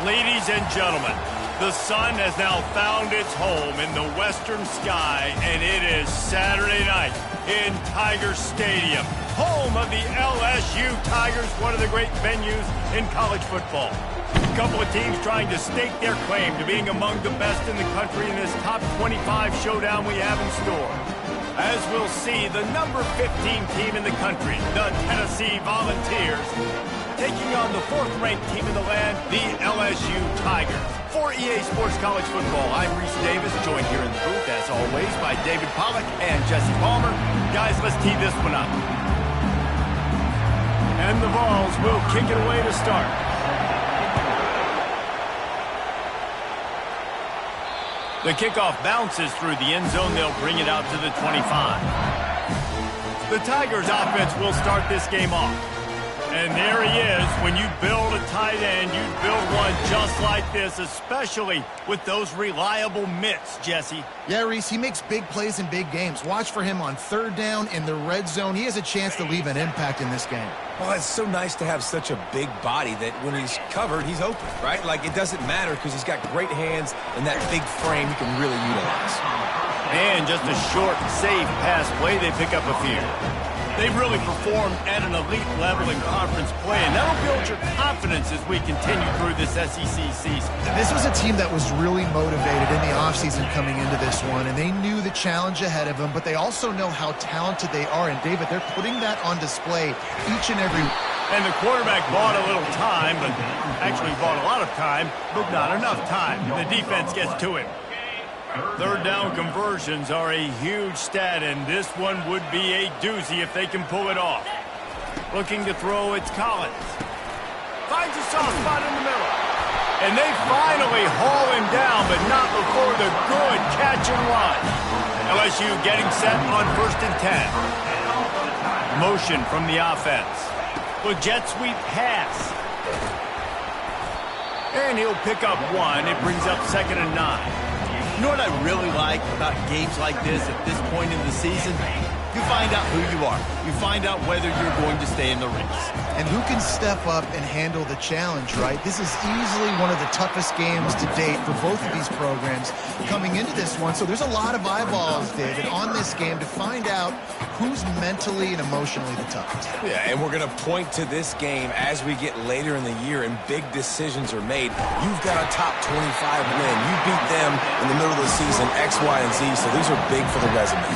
Ladies and gentlemen, the sun has now found its home in the western sky, and it is Saturday night in Tiger Stadium, home of the LSU Tigers, one of the great venues in college football. A couple of teams trying to stake their claim to being among the best in the country in this top 25 showdown we have in store. As we'll see, the number 15 team in the country, the Tennessee Volunteers, taking on the fourth-ranked team in the land, the LSU Tigers. For EA Sports College Football, I'm Reese Davis, joined here in the booth, as always, by David Pollack and Jesse Palmer. Guys, let's tee this one up. And the Vols will kick it away to start. The kickoff bounces through the end zone. They'll bring it out to the 25. The Tigers offense will start this game off. And there he is. When you build a tight end, you build one just like this, especially with those reliable mitts, Jesse. Yeah, Reese, he makes big plays in big games. Watch for him on third down in the red zone. He has a chance to leave an impact in this game. Well, it's so nice to have such a big body that when he's covered, he's open, right? Like, it doesn't matter because he's got great hands and that big frame he can really utilize. And just a short, safe pass play, they pick up a few. They've really performed at an elite level in conference play, and that'll build your confidence as we continue through this SEC season. This was a team that was really motivated in the offseason coming into this one, and they knew the challenge ahead of them, but they also know how talented they are. And, David, they're putting that on display each and every week. And the quarterback bought a little time, but actually bought a lot of time, but not enough time. The defense gets to him. Third down conversions are a huge stat, and this one would be a doozy if they can pull it off. Looking to throw, it's Collins. Finds a soft spot in the middle. And they finally haul him down, but not before the good catch and run. LSU getting set on 1st and 10. Motion from the offense. Well, jet sweep pass. And he'll pick up one. It brings up 2nd and 9. You know what I really like about games like this at this point in the season? You find out who you are. You find out whether you're going to stay in the race. And who can step up and handle the challenge, right? This is easily one of the toughest games to date for both of these programs coming into this one. So there's a lot of eyeballs, David, on this game to find out who's mentally and emotionally the toughest. Yeah, and we're going to point to this game as we get later in the year and big decisions are made. You've got a top 25 win. You beat them in the middle of the season, X, Y, and Z, so these are big for the resume.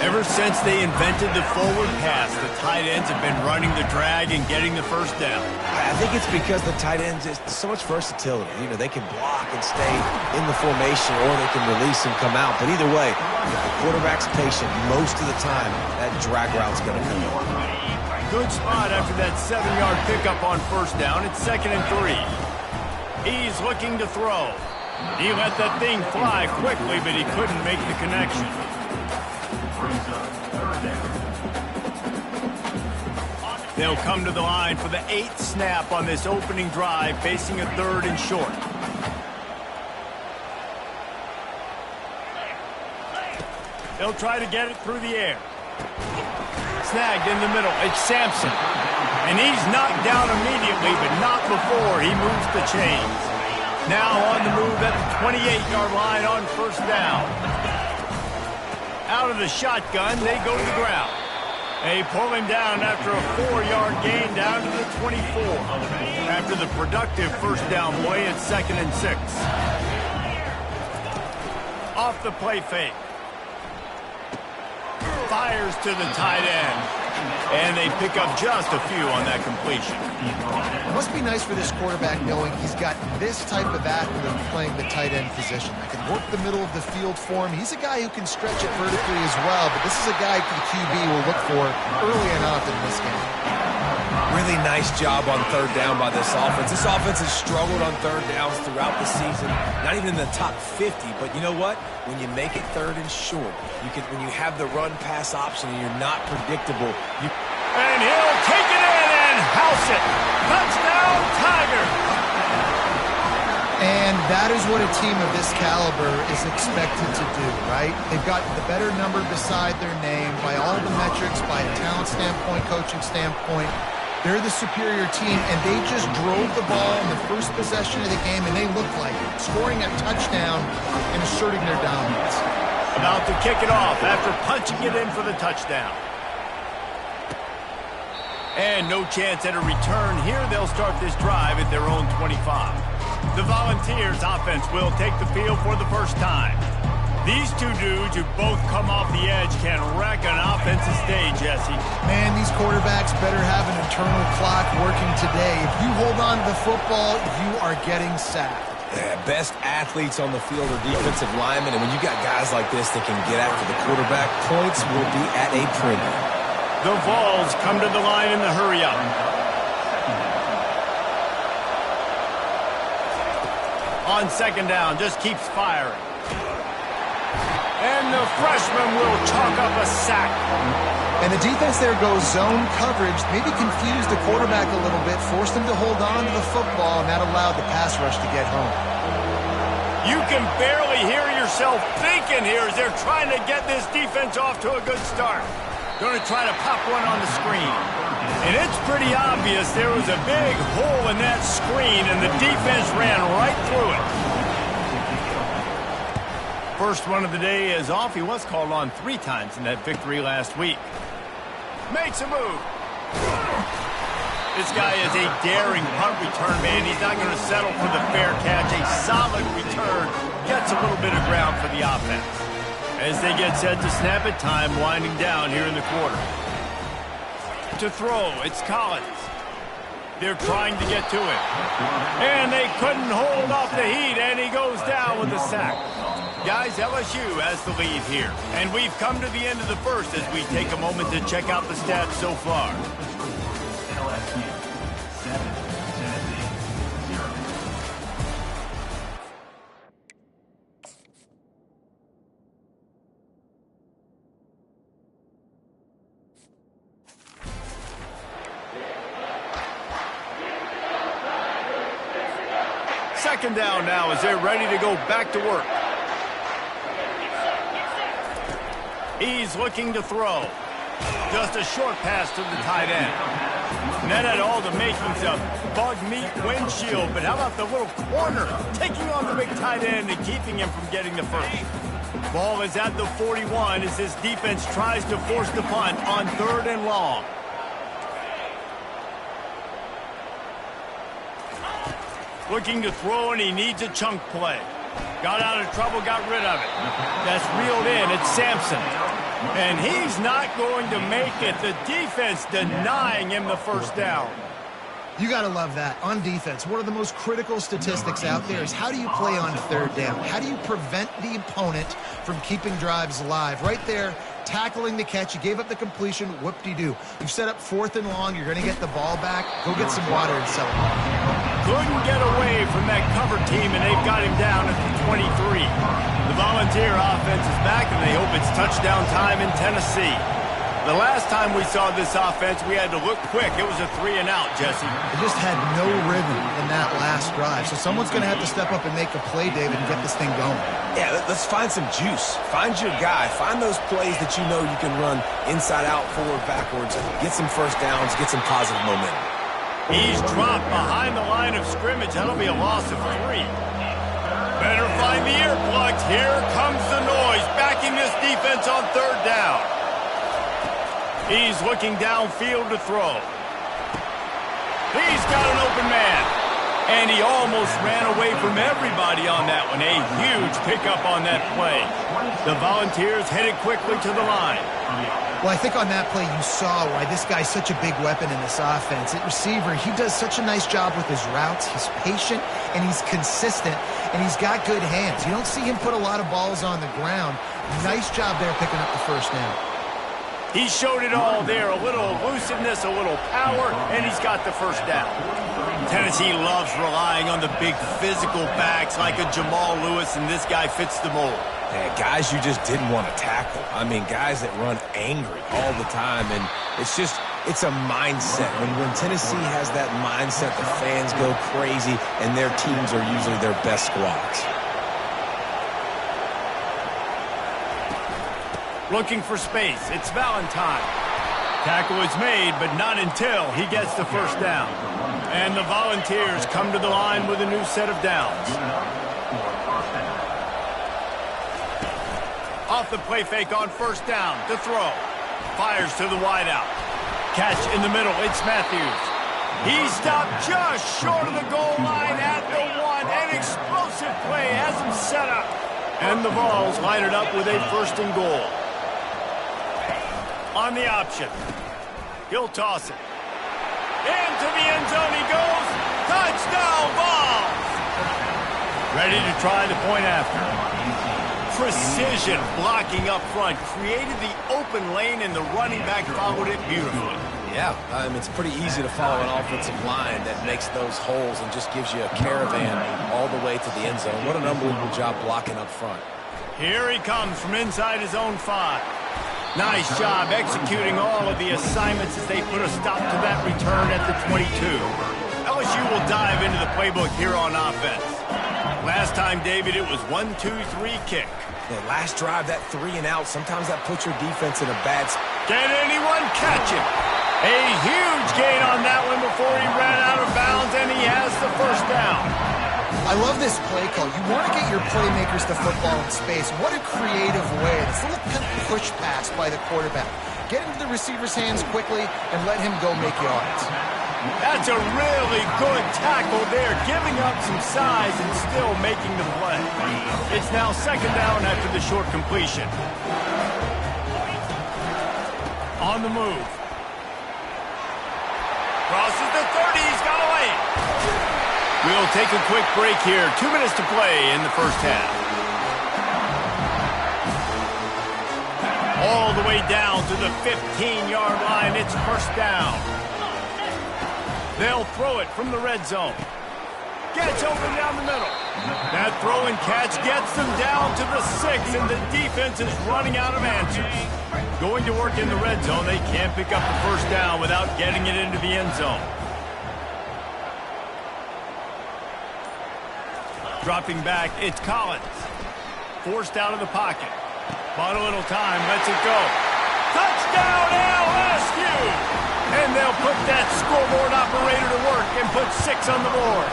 Ever since they invented the forward pass, the tight ends have been running the drag and getting the first down. I think it's because the tight ends is so much versatility. You know, they can block and stay in the formation, or they can release and come out. But either way, if the quarterback's patient, most of the time, that drag route's going to come in. Good spot after that 7-yard pickup on 1st down. It's 2nd and 3. He's looking to throw. He let that thing fly quickly, but he couldn't make the connection. They'll come to the line for the 8th snap on this opening drive, facing a 3rd and short. They'll try to get it through the air. Snagged in the middle. It's Sampson. And he's knocked down immediately, but not before he moves the chains. Now on the move at the 28-yard line on 1st down. Out of the shotgun, they go to the ground. They pull him down after a 4-yard gain down to the 24. After the productive 1st down play, it's 2nd and 6. Off the play fake. Fires to the tight end. And they pick up just a few on that completion. It must be nice for this quarterback knowing he's got this type of athlete playing the tight end position. That can work the middle of the field for him. He's a guy who can stretch it vertically as well, but this is a guy the QB will look for early and often in this game. Really nice job on 3rd down by this offense. This offense has struggled on 3rd downs throughout the season. Not even in the top 50, but you know what? When you make it 3rd and short, when you have the run-pass option and you're not predictable. And he'll take it in and house it. Touchdown, Tigers! And that is what a team of this caliber is expected to do, right? They've got the better number beside their name by all the metrics, by a talent standpoint, coaching standpoint. They're the superior team, and they just drove the ball in the first possession of the game, and they looked like it, scoring a touchdown and asserting their dominance. About to kick it off after punching it in for the touchdown. And no chance at a return here. They'll start this drive at their own 25. The Volunteers offense will take the field for the first time. These two dudes who both come off the edge can wreck an offensive stage, Jesse. Man, these quarterbacks better have an internal clock working today. If you hold on to the football, you are getting sacked. Yeah, best athletes on the field are defensive linemen, and when you got guys like this that can get after the quarterback, points will be at a premium. The Vols come to the line in the hurry-up. On second down, just keeps firing. And the freshman will chalk up a sack. And the defense there goes zone coverage, maybe confused the quarterback a little bit, forced him to hold on to the football, and that allowed the pass rush to get home. You can barely hear yourself thinking here as they're trying to get this defense off to a good start. Going to try to pop one on the screen. And it's pretty obvious there was a big hole in that screen, and the defense ran right through it. First one of the day is off. He was called on 3 times in that victory last week. Makes a move. This guy is a daring punt return man. He's not going to settle for the fair catch. A solid return. Gets a little bit of ground for the offense. As they get set to snap it, time winding down here in the quarter. To throw, it's Collins. They're trying to get to him. And they couldn't hold off the heat, and he goes down with a sack. Guys, LSU has the lead here. And we've come to the end of the first as we take a moment to check out the stats so far. LSU 7, Tennessee 0. Second down now as they're ready to go back to work. He's looking to throw. Just a short pass to the tight end. And that had all the makings of bug meat windshield, but how about the little corner taking on the big tight end and keeping him from getting the first? Ball is at the 41 as this defense tries to force the punt on 3rd and long. Looking to throw, and he needs a chunk play. Got out of trouble, got rid of it. That's reeled in. It's Sampson. And he's not going to make it. The defense denying him the first down. You got to love that. On defense, one of the most critical statistics out there is how do you play on 3rd down? How do you prevent the opponent from keeping drives alive? Right there, tackling the catch. You gave up the completion. Whoop-de-doo. You've set up 4th and long. You're going to get the ball back. Go get some water and sell it. Couldn't get away from that cover team, and they've got him down at the 23. The Volunteer offense is back, and they hope it's touchdown time in Tennessee. The last time we saw this offense, we had to look quick. It was a 3-and-out, Jesse. It just had no rhythm in that last drive. So someone's going to have to step up and make a play, David, and get this thing going. Yeah, let's find some juice. Find your guy. Find those plays that you know you can run inside out, forward, backwards. Get some first downs. Get some positive momentum. He's dropped behind the line of scrimmage. That'll be a loss of 3. Better find the earplugs. Here comes the noise, backing this defense on 3rd down. He's looking downfield to throw. He's got an open man. And he almost ran away from everybody on that one. A huge pickup on that play. The Volunteers headed quickly to the line. Well, I think on that play you saw why this guy's such a big weapon in this offense. At receiver, he does such a nice job with his routes. He's patient, and he's consistent, and he's got good hands. You don't see him put a lot of balls on the ground. Nice job there picking up the first down. He showed it all there, a little elusiveness, a little power, and he's got the first down. Tennessee loves relying on the big physical backs like a Jamal Lewis, and this guy fits the mold. Yeah, guys you just didn't want to tackle. I mean, guys that run angry all the time, and it's a mindset. When Tennessee has that mindset, the fans go crazy, and their teams are usually their best squads. Looking for space. It's Valentine. Tackle is made, but not until he gets the first down. And the Volunteers come to the line with a new set of downs. Off the play fake on first down to throw. Fires to the wideout. Catch in the middle. It's Matthews. He stopped just short of the goal line at the 1. An explosive play has him set up. And the Vols line it up with a first and goal. On the option. He'll toss it. Into the end zone he goes. Touchdown, Vols! Ready to try the point after. Precision blocking up front. Created the open lane, and the running back followed it beautifully. Yeah, it's pretty easy to follow an offensive line that makes those holes and just gives you a caravan all the way to the end zone. What an unbelievable job blocking up front. Here he comes from inside his own 5. Nice job executing all of the assignments as they put a stop to that return at the 22. LSU will dive into the playbook here on offense. Last time, David, it was 1-2-3 kick. The last drive, that 3 and out, sometimes that puts your defense in a bad spot. Can anyone catch him? A huge gain on that one before he ran out of bounds, and he has the first down. I love this play call. You want to get your playmakers the football in space. What a creative way. This little kind of push pass by the quarterback. Get into the receiver's hands quickly and let him go make yards. That's a really good tackle there, giving up some size and still making the play. It's now second down after the short completion. On the move. Crosses the 30, he's got away. We'll take a quick break here. 2 minutes to play in the first half. All the way down to the 15-yard line. It's first down. They'll throw it from the red zone. Gets open down the middle. That throw and catch gets them down to the 6, and the defense is running out of answers. Going to work in the red zone. They can't pick up the first down without getting it into the end zone. Dropping back, it's Collins. Forced out of the pocket. Bought a little time, lets it go. Touchdown, LSU! And they'll put that scoreboard operator to work and put 6 on the board.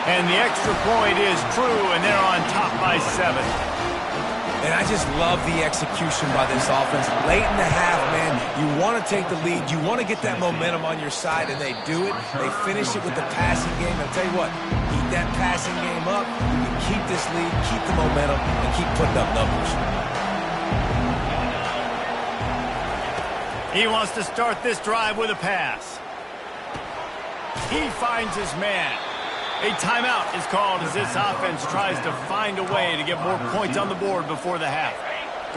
And the extra point is true, and they're on top by 7. And I just love the execution by this offense. Late in the half, man, you want to take the lead. You want to get that momentum on your side, and they do it. They finish it with the passing game. I'll tell you what, keep that passing game up. You can keep this lead, keep the momentum, and keep putting up numbers. He wants to start this drive with a pass. He finds his man. A timeout is called as this offense tries to find a way to get more points on the board before the half.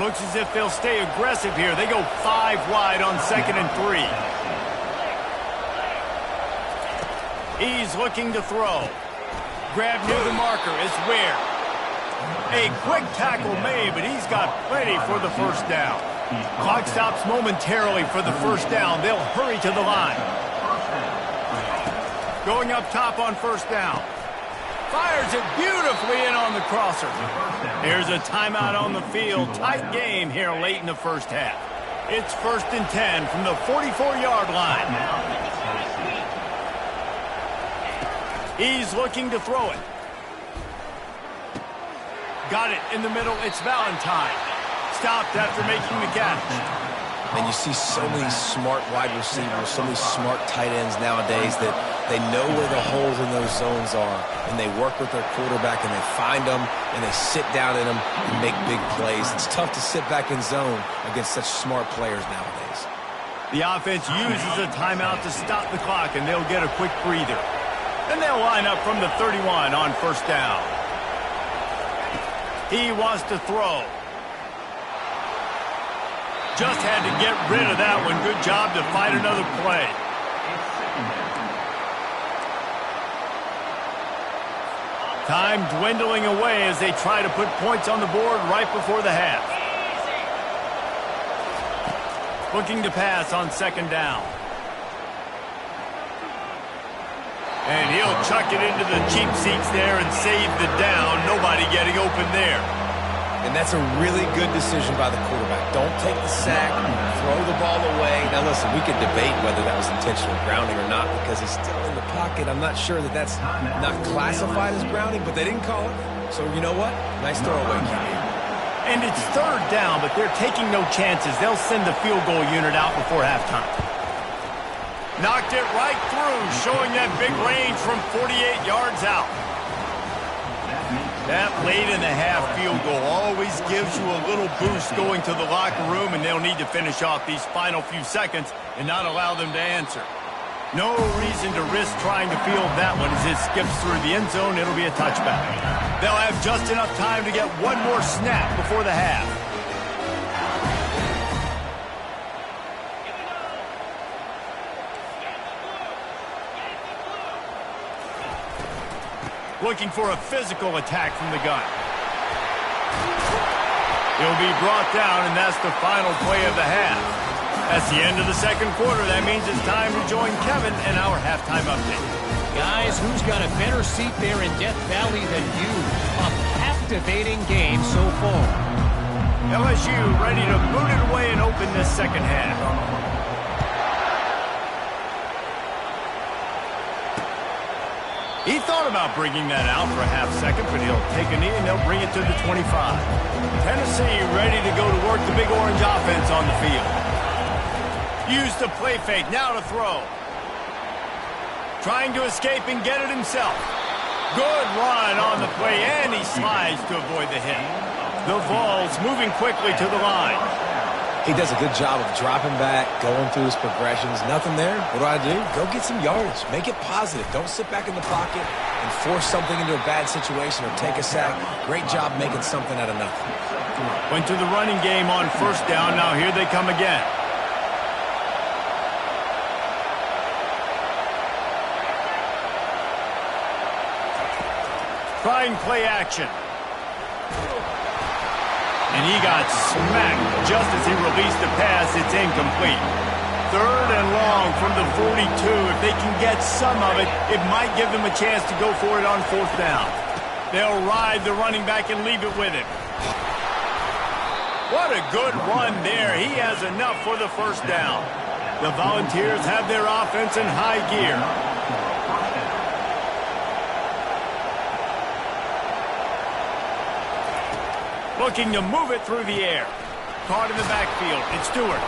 Looks as if they'll stay aggressive here. They go 5 wide on 2nd and 3. He's looking to throw. Grab near the marker is Ware. A quick tackle made, but he's got plenty for the first down. Clock stops momentarily for the first down. They'll hurry to the line. Going up top on first down. Fires it beautifully in on the crosser. There's a timeout on the field. Tight game here late in the first half. It's 1st and 10 from the 44-yard line. He's looking to throw it. Got it in the middle. It's Valentine. Stopped after making the catch. And you see so many smart wide receivers, so many smart tight ends nowadays that they know where the holes in those zones are, and they work with their quarterback, and they find them, and they sit down in them and make big plays. It's tough to sit back in zone against such smart players nowadays. The offense uses a timeout to stop the clock, and they'll get a quick breather. Then they'll line up from the 31 on first down. He wants to throw. Just had to get rid of that one. Good job to find another play. Time dwindling away as they try to put points on the board right before the half. Looking to pass on 2nd down. And he'll chuck it into the cheap seats there and save the down. Nobody getting open there. And that's a really good decision by the quarterback. Don't take the sack, throw the ball away. Now, listen, we could debate whether that was intentional grounding or not because he's still in the pocket. I'm not sure that that's not classified as grounding, but they didn't call it. So, you know what? Nice throwaway, QB. And it's third down, but they're taking no chances. They'll send the field goal unit out before halftime. Knocked it right through, showing that big range from 48 yards out. That late-in-the-half field goal always gives you a little boost going to the locker room, and they'll need to finish off these final few seconds and not allow them to answer. No reason to risk trying to field that one. As it skips through the end zone, it'll be a touchback. They'll have just enough time to get one more snap before the half. Looking for a physical attack from the gun. He'll be brought down, and that's the final play of the half. That's the end of the second quarter. That means it's time to join Kevin in our halftime update. Guys, who's got a better seat there in Death Valley than you? A captivating game so far. LSU ready to boot it away and open this second half. He thought about bringing that out for a half second, but he'll take a knee and they'll bring it to the 25. Tennessee ready to go to work the big orange offense on the field. Use the play fake, now to throw. Trying to escape and get it himself. Good run on the play, and he slides to avoid the hit. The Vols moving quickly to the line. He does a good job of dropping back, going through his progressions. Nothing there. What do? Go get some yardage. Make it positive. Don't sit back in the pocket and force something into a bad situation or take a sack. Great job making something out of nothing. Went to the running game on first down. Now here they come again. Trying play action. And he got smacked just as he released the pass. It's incomplete. Third and long from the 42. If they can get some of it, it might give them a chance to go for it on fourth down. They'll ride the running back and leave it with him. What a good run there. He has enough for the first down. The Volunteers have their offense in high gear. Looking to move it through the air. Caught in the backfield. It's Stewart.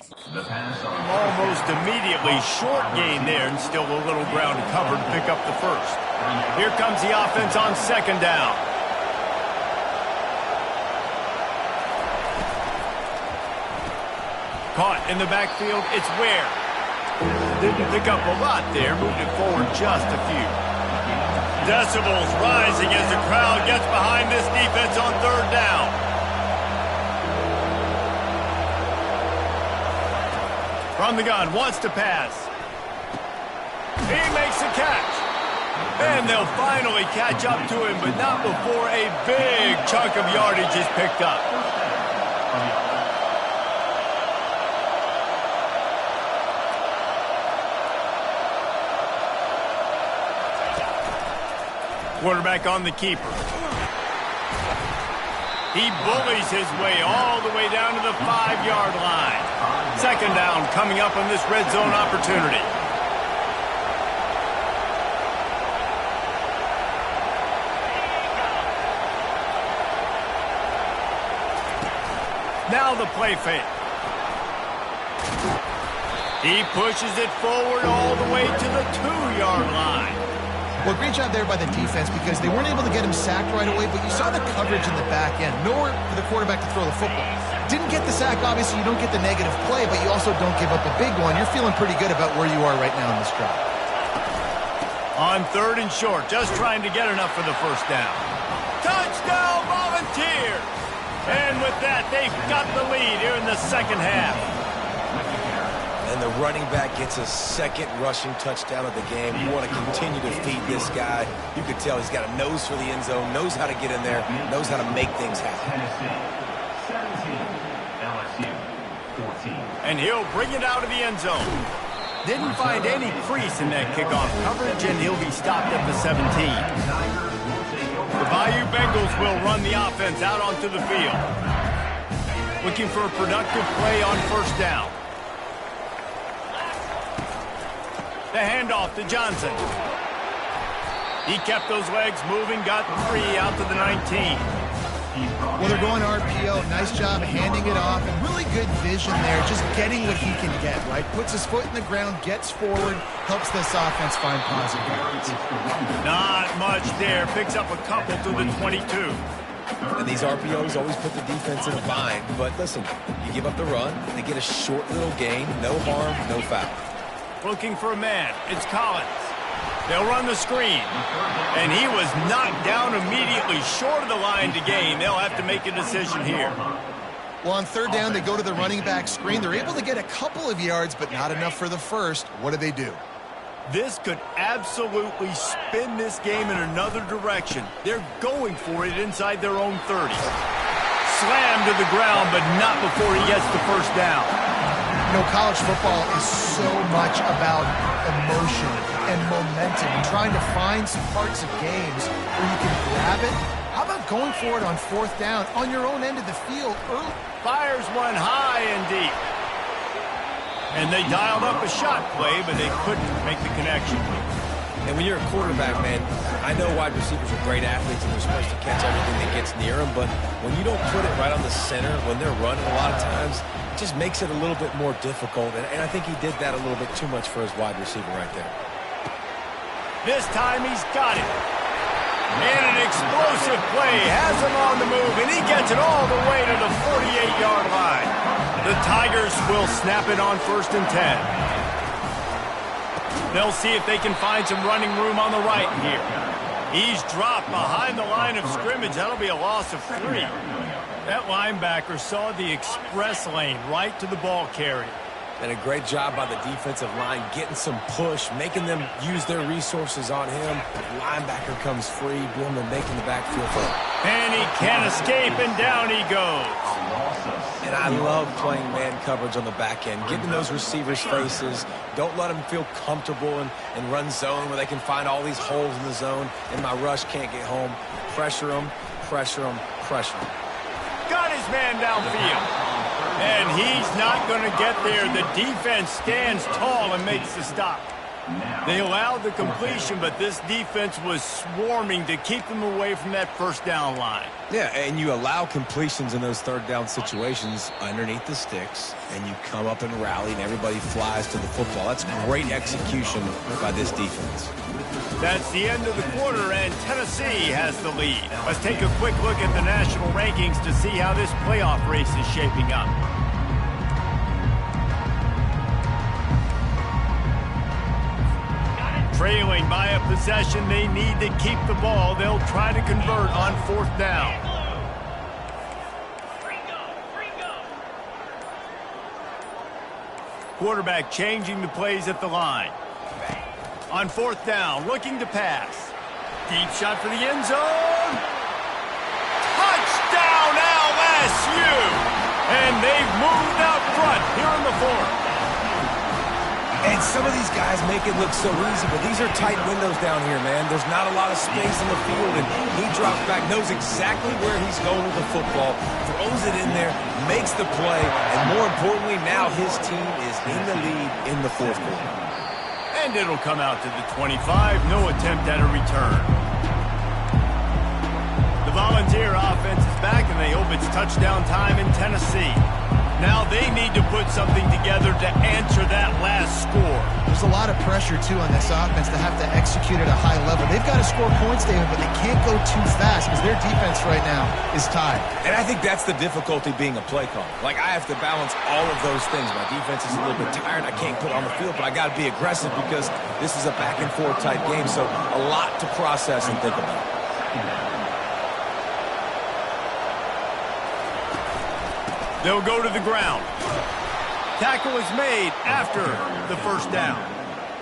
The pass on Almost immediately short gain there, and still a little ground covered to pick up the first. Here comes the offense on second down. Caught in the backfield, it's Ware. Didn't pick up a lot there, moved it forward just a few. Decibels rising as the crowd gets behind this defense on third down. From the gun, wants to pass. He makes the catch. And they'll finally catch up to him, but not before a big chunk of yardage is picked up. Quarterback on the keeper. He bullies his way all the way down to the 5-yard line. Second down coming up on this red zone opportunity. Now the play fake. He pushes it forward all the way to the 2-yard line. Well, great job there by the defense because they weren't able to get him sacked right away, but you saw the coverage in the back end. Nowhere for the quarterback to throw the football. Didn't get the sack, obviously you don't get the negative play, but you also don't give up a big one. You're feeling pretty good about where you are right now in this drive. On third and short, just trying to get enough for the first down. Touchdown, Volunteers! And with that, they've got the lead here in the second half. And the running back gets a second rushing touchdown of the game. You want to continue to feed this guy. You could tell he's got a nose for the end zone, knows how to get in there, knows how to make things happen. Tennessee, 17, LSU, 14. And he'll bring it out of the end zone. Didn't find any crease in that kickoff coverage, and he'll be stopped at the 17. The Bayou Bengals will run the offense out onto the field. Looking for a productive play on first down. The handoff to Johnson. He kept those legs moving, got 3 out to the 19. Well, they're going RPO. Nice job handing it off, and really good vision there, just getting what he can get, right? Puts his foot in the ground, gets forward, helps this offense find positive yards. Not much there. Picks up a couple to the 22. And these RPOs always put the defense in a bind. But listen, you give up the run, they get a short little gain, no harm, no foul. Looking for a man. It's Collins. They'll run the screen. And he was knocked down immediately short of the line to gain. They'll have to make a decision here. Well, on third down, they go to the running back screen. They're able to get a couple of yards, but not enough for the first. What do? This could absolutely spin this game in another direction. They're going for it inside their own 30. Slammed to the ground, but not before he gets the first down. You know, college football is so much about emotion and momentum and trying to find some parts of games where you can grab it. How about going for it on fourth down on your own end of the field early? Fires one high and deep. And they dialed up a shot play, but they couldn't make the connection. And when you're a quarterback, man, I know wide receivers are great athletes and they're supposed to catch everything that gets near them, but when you don't put it right on the center, when they're running a lot of times, it just makes it a little bit more difficult. And I think he did that a little bit too much for his wide receiver right there. This time he's got it. And an explosive play has him on the move, and he gets it all the way to the 48-yard line. The Tigers will snap it on 1st and 10. They'll see if they can find some running room on the right here. He's dropped behind the line of scrimmage. That'll be a loss of 3. That linebacker saw the express lane right to the ball carrier. And a great job by the defensive line getting some push, making them use their resources on him. The linebacker comes free, boom, and making the backfield for him. And he can't escape, and down he goes. And I love playing man coverage on the back end, getting those receivers' faces. Don't let them feel comfortable and run zone where they can find all these holes in the zone, and my rush can't get home. Pressure them, pressure them, pressure them. Got his man downfield. And he's not going to get there. The defense stands tall and makes the stop. They allowed the completion, but this defense was swarming to keep them away from that first down line. Yeah, and you allow completions in those third down situations underneath the sticks, and you come up and rally, and everybody flies to the football. That's great execution by this defense. That's the end of the quarter, and Tennessee has the lead. Let's take a quick look at the national rankings to see how this playoff race is shaping up. Trailing by a possession, they need to keep the ball. They'll try to convert on fourth down. Quarterback changing the plays at the line. On fourth down, looking to pass. Deep shot for the end zone. Touchdown, LSU! And they've moved out front here in the fourth. And some of these guys make it look so easy, but these are tight windows down here, man. There's not a lot of space in the field, and he drops back, knows exactly where he's going with the football, throws it in there, makes the play, and more importantly, now his team is in the lead in the fourth quarter. And it'll come out to the 25. No attempt at a return. The Volunteer offense is back, and they hope it's touchdown time in Tennessee. Now they need to put something together to answer that last score. There's a lot of pressure, too, on this offense to have to execute at a high level. They've got to score points, David, but they can't go too fast because their defense right now is tied. And I think that's the difficulty being a play caller. Like, I have to balance all of those things. My defense is a little bit tired. I can't put on the field, but I got to be aggressive because this is a back-and-forth type game, so a lot to process and think about. They'll go to the ground. Tackle is made after the first down.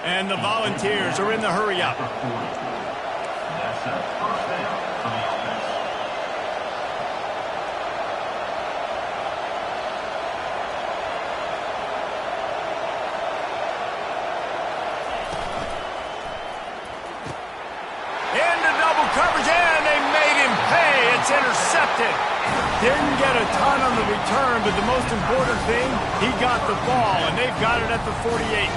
And the Volunteers are in the hurry-up. That's a first down on the offense. Into double coverage, and they made him pay. It's intercepted. Didn't get a ton on the return, but the most important thing, he got the ball, and they've got it at the 48.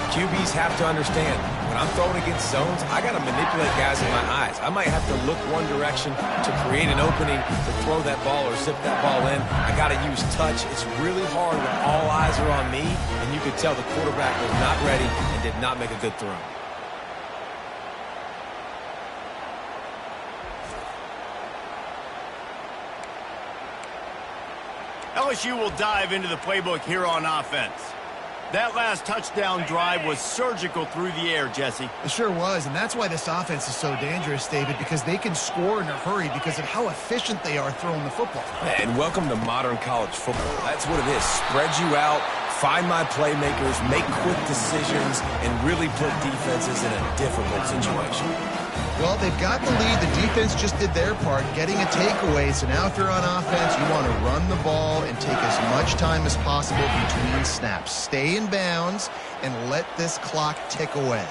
QBs have to understand, when I'm throwing against zones, I got to manipulate guys in my eyes. I might have to look one direction to create an opening to throw that ball or zip that ball in. I got to use touch. It's really hard when all eyes are on me, and you could tell the quarterback was not ready and did not make a good throw. LSU will dive into the playbook here on offense. That last touchdown drive was surgical through the air, Jesse. It sure was, and that's why this offense is so dangerous, David, because they can score in a hurry because of how efficient they are throwing the football. And welcome to modern college football. That's what it is. Spread you out, find my playmakers, make quick decisions, and really put defenses in a difficult situation. Well, they've got the lead. The defense just did their part, getting a takeaway. So now if you're on offense, you want to run the ball and take as much time as possible between snaps. Stay in bounds and let this clock tick away.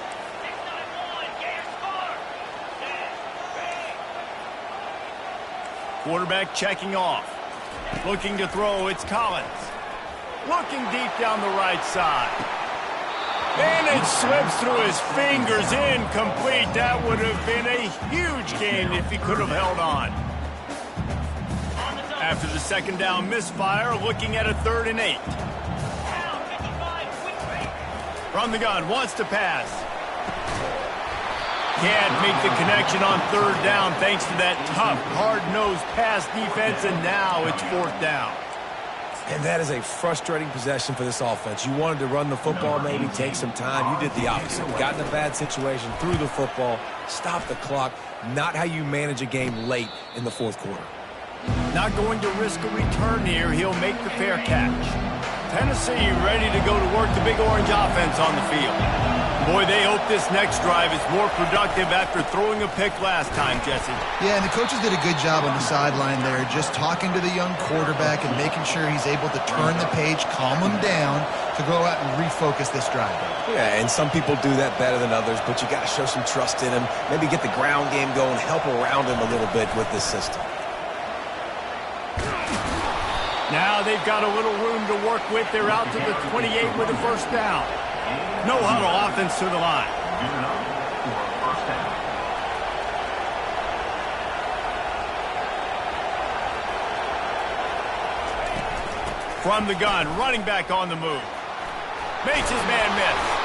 Quarterback checking off. Looking to throw, it's Collins. Looking deep down the right side. And it slips through his fingers, incomplete. That would have been a huge gain if he could have held on. After the second down misfire, looking at a 3rd and 8. From the gun, wants to pass. Can't make the connection on 3rd down thanks to that tough, hard-nosed pass defense, and now it's 4th down. And that is a frustrating possession for this offense. You wanted to run the football, maybe take some time. You did the opposite. You got in a bad situation, threw the football, stopped the clock. Not how you manage a game late in the 4th quarter. Not going to risk a return here. He'll make the fair catch. Tennessee ready to go to work the Big Orange offense on the field. Boy, they hope this next drive is more productive after throwing a pick last time, Jesse. Yeah, and the coaches did a good job on the sideline there, just talking to the young quarterback and making sure he's able to turn the page, calm him down to go out and refocus this drive. Yeah, and some people do that better than others, but you got to show some trust in him, maybe get the ground game going, help around him a little bit with this system. Now they've got a little room to work with. They're out to the 28 with the 1st down. No huddle offense to the line. Good enough for a first down. From the gun, running back on the move. Makes his man miss.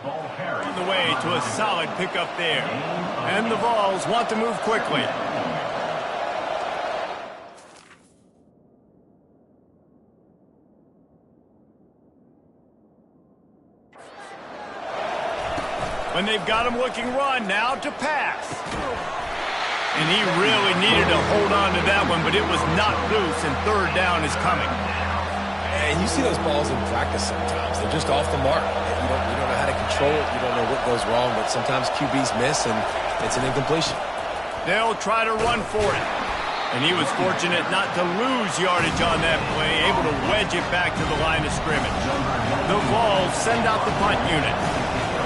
On the way to a solid pickup there. And the Vols want to move quickly. When they've got him looking run, now to pass. And he really needed to hold on to that one, but it was not loose, and third down is coming. And you see those balls in practice sometimes. They're just off the mark. You don't know how to control it. You don't know what goes wrong, but sometimes QBs miss, and it's an incompletion. They'll try to run for it. And he was fortunate not to lose yardage on that play, able to wedge it back to the line of scrimmage. The Vols send out the punt unit.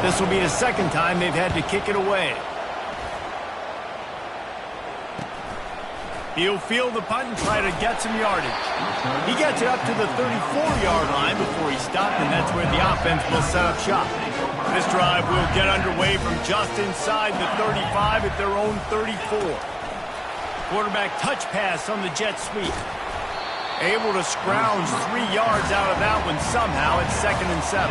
This will be the second time they've had to kick it away. He'll field the punt and try to get some yardage. He gets it up to the 34-yard line before he stopped, and that's where the offense will set up shop. This drive will get underway from just inside the 35 at their own 34. Quarterback touch pass on the jet sweep. Able to scrounge 3 yards out of that one somehow at 2nd and 7.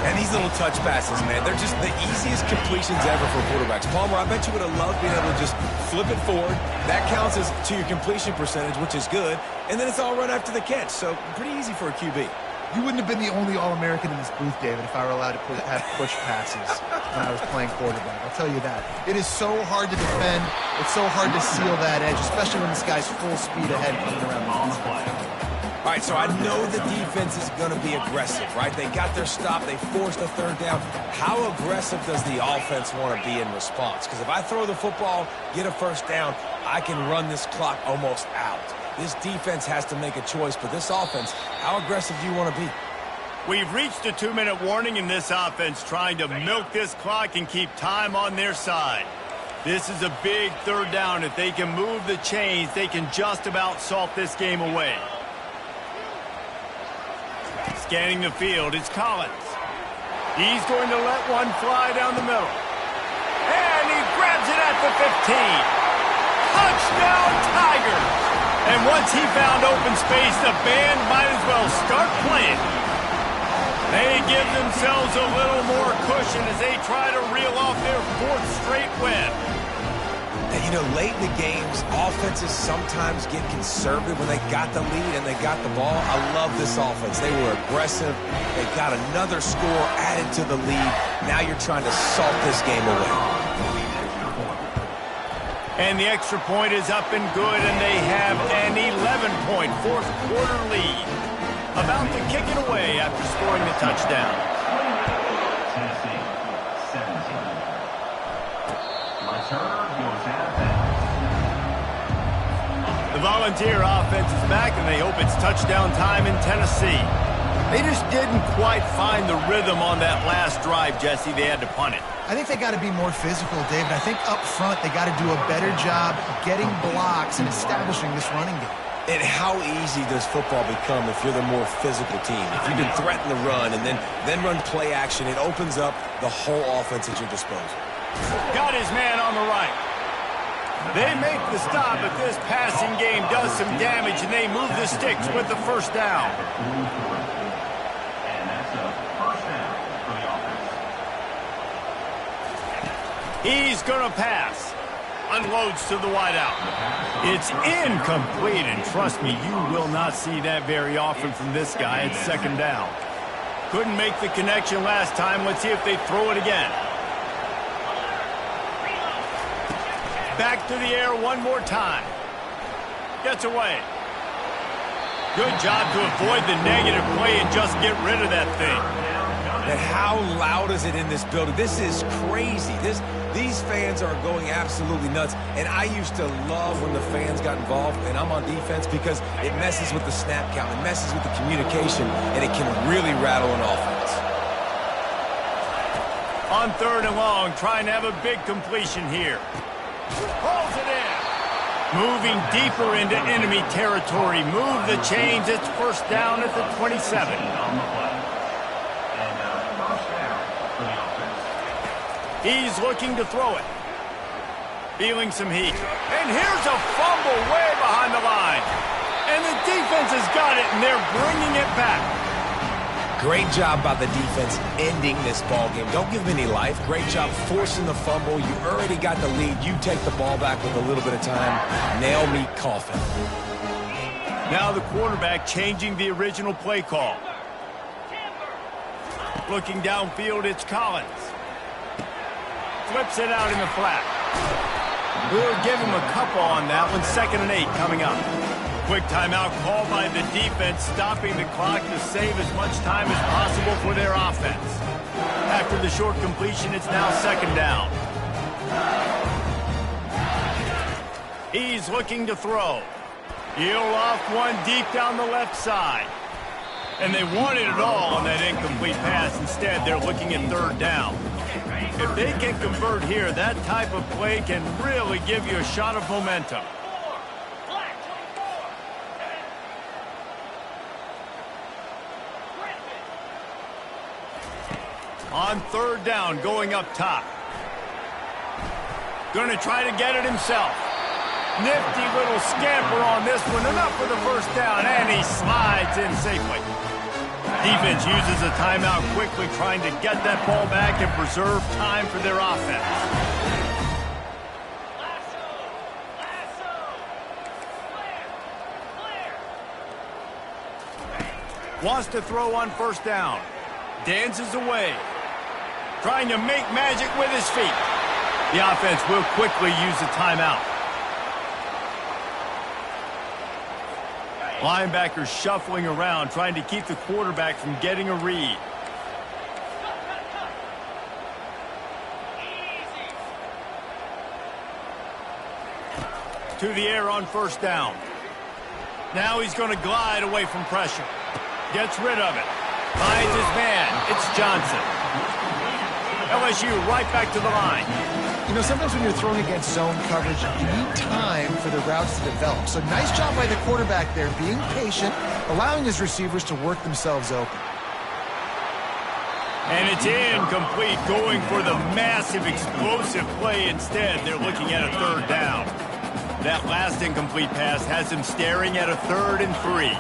And these little touch passes, man, they're just the easiest completions ever for quarterbacks. Palmer, I bet you would have loved being able to just flip it forward. That counts as to your completion percentage, which is good. And then it's all run after the catch, so pretty easy for a QB. You wouldn't have been the only All-American in this booth, David, if I were allowed to have push passes when I was playing quarterback. I'll tell you that. It is so hard to defend. It's so hard to seal that edge, especially when this guy's full speed ahead coming around the play. All right, so I know the defense is going to be aggressive, right? They got their stop. They forced a third down. How aggressive does the offense want to be in response? Because if I throw the football, get a first down, I can run this clock almost out. This defense has to make a choice, but this offense, how aggressive do you want to be? We've reached a 2-minute warning in this offense, trying to milk this clock and keep time on their side. This is a big third down. If they can move the chains, they can just about salt this game away. Scanning the field, it's Collins. He's going to let one fly down the middle. And he grabs it at the 15. Touchdown, Tigers! And once he found open space, the band might as well start playing. They give themselves a little more cushion as they try to reel off their 4th straight win. And, you know, late in the games, offenses sometimes get conservative when they got the lead and they got the ball. I love this offense. They were aggressive. They got another score added to the lead. Now you're trying to salt this game away. And the extra point is up and good, and they have an 11-point fourth-quarter lead. About to kick it away after scoring the touchdown. Tennessee, 17. Return goes out of bounds. The Volunteer offense is back, and they hope it's touchdown time in Tennessee. They just didn't quite find the rhythm on that last drive, Jesse. They had to punt it. I think they got to be more physical, David. I think up front they got to do a better job getting blocks and establishing this running game. And how easy does football become if you're the more physical team? If you can threaten the run and then run play action, it opens up the whole offense at your disposal. Got his man on the right. They make the stop, but this passing game does some damage, and they move the sticks with the first down. And that's a first down for the offense. He's going to pass. Unloads to the wideout. It's incomplete, and trust me, you will not see that very often from this guy. It's second down. Couldn't make the connection last time. Let's see if they throw it again. Back to the air one more time. Gets away. Good job to avoid the negative play and just get rid of that thing. And how loud is it in this building? This is crazy. These fans are going absolutely nuts. And I used to love when the fans got involved, and I'm on defense, because it messes with the snap count, it messes with the communication, and it can really rattle an offense. On third and long, trying to have a big completion here. Pulls it in. Moving deeper into enemy territory. Move the chains. It's first down at the 27. He's looking to throw it. Feeling some heat. And here's a fumble way behind the line. And the defense has got it, and they're bringing it back. Great job by the defense ending this ball game. Don't give them any life. Great job forcing the fumble. You already got the lead. You take the ball back with a little bit of time. Nail meet coffin. Now the quarterback changing the original play call. Looking downfield, it's Collins. Flips it out in the flat. We'll give him a couple on that one. 2nd and 8 coming up. Quick timeout called by the defense, stopping the clock to save as much time as possible for their offense. After the short completion, it's now 2nd down. He's looking to throw. He'll off one deep down the left side. And they wanted it all on that incomplete pass. Instead, they're looking at 3rd down. If they can convert here, that type of play can really give you a shot of momentum. On 3rd down, going up top. Going to try to get it himself. Nifty little scamper on this one. Enough for the first down, and he slides in safely. Defense uses a timeout quickly, trying to get that ball back and preserve time for their offense. Wants to throw on 1st down. Dances away. Trying to make magic with his feet. The offense will quickly use a timeout. Linebackers shuffling around, trying to keep the quarterback from getting a read. To the air on 1st down. Now he's going to glide away from pressure. Gets rid of it. Finds his man. It's Johnson. LSU right back to the line. You know, sometimes when you're throwing against zone coverage, you need time for the routes to develop. So nice job by the quarterback there, being patient, allowing his receivers to work themselves open. And it's incomplete, going for the massive explosive play instead. They're looking at a 3rd down. That last incomplete pass has him staring at a 3rd and 3.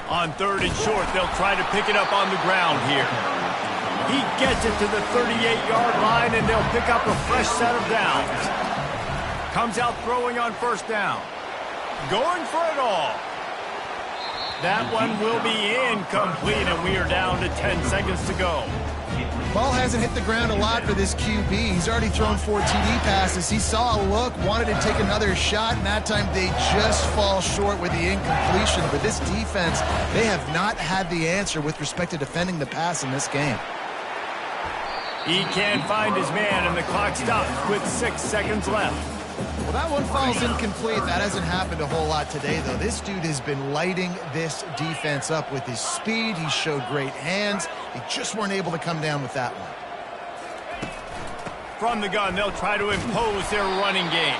On 3rd and short, they'll try to pick it up on the ground here. He gets it to the 38-yard line, and they'll pick up a fresh set of downs. Comes out throwing on 1st down. Going for it all. That one will be incomplete, and we are down to 10 seconds to go. Ball hasn't hit the ground a lot for this QB. He's already thrown 4 TD passes. He saw a look, wanted to take another shot, and that time they just fall short with the incompletion. But this defense, they have not had the answer with respect to defending the pass in this game. He can't find his man, and the clock stops with 6 seconds left. Well, that one falls incomplete. That hasn't happened a whole lot today, though. This dude has been lighting this defense up with his speed. He showed great hands. They just weren't able to come down with that one. From the gun, they'll try to impose their running game.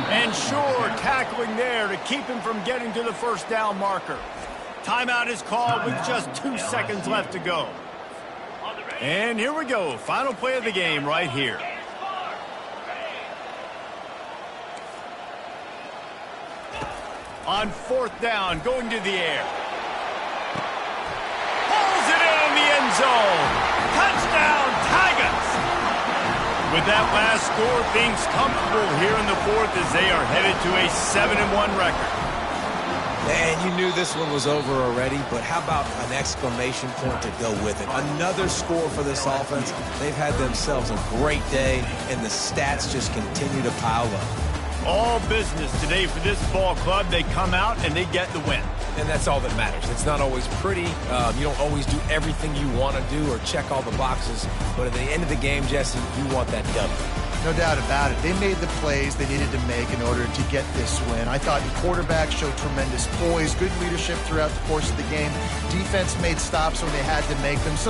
And sure, tackling there to keep him from getting to the first down marker. Timeout is called with just 2 seconds left to go. And here we go. Final play of the game right here. On 4th down, going to the air. Pulls it in the end zone. Touchdown, Tigers! With that last score, things comfortable here in the 4th as they are headed to a 7-1 record. Man, you knew this one was over already, but how about an exclamation point to go with it? Another score for this offense. They've had themselves a great day, and the stats just continue to pile up. All business today for this ball club. They come out and they get the win. And that's all that matters. It's not always pretty. You don't always do everything you want to do or check all the boxes. But at the end of the game, Jesse, you want that W. No doubt about it. They made the plays they needed to make in order to get this win. I thought the quarterback showed tremendous poise, good leadership throughout the course of the game. Defense made stops when they had to make them. So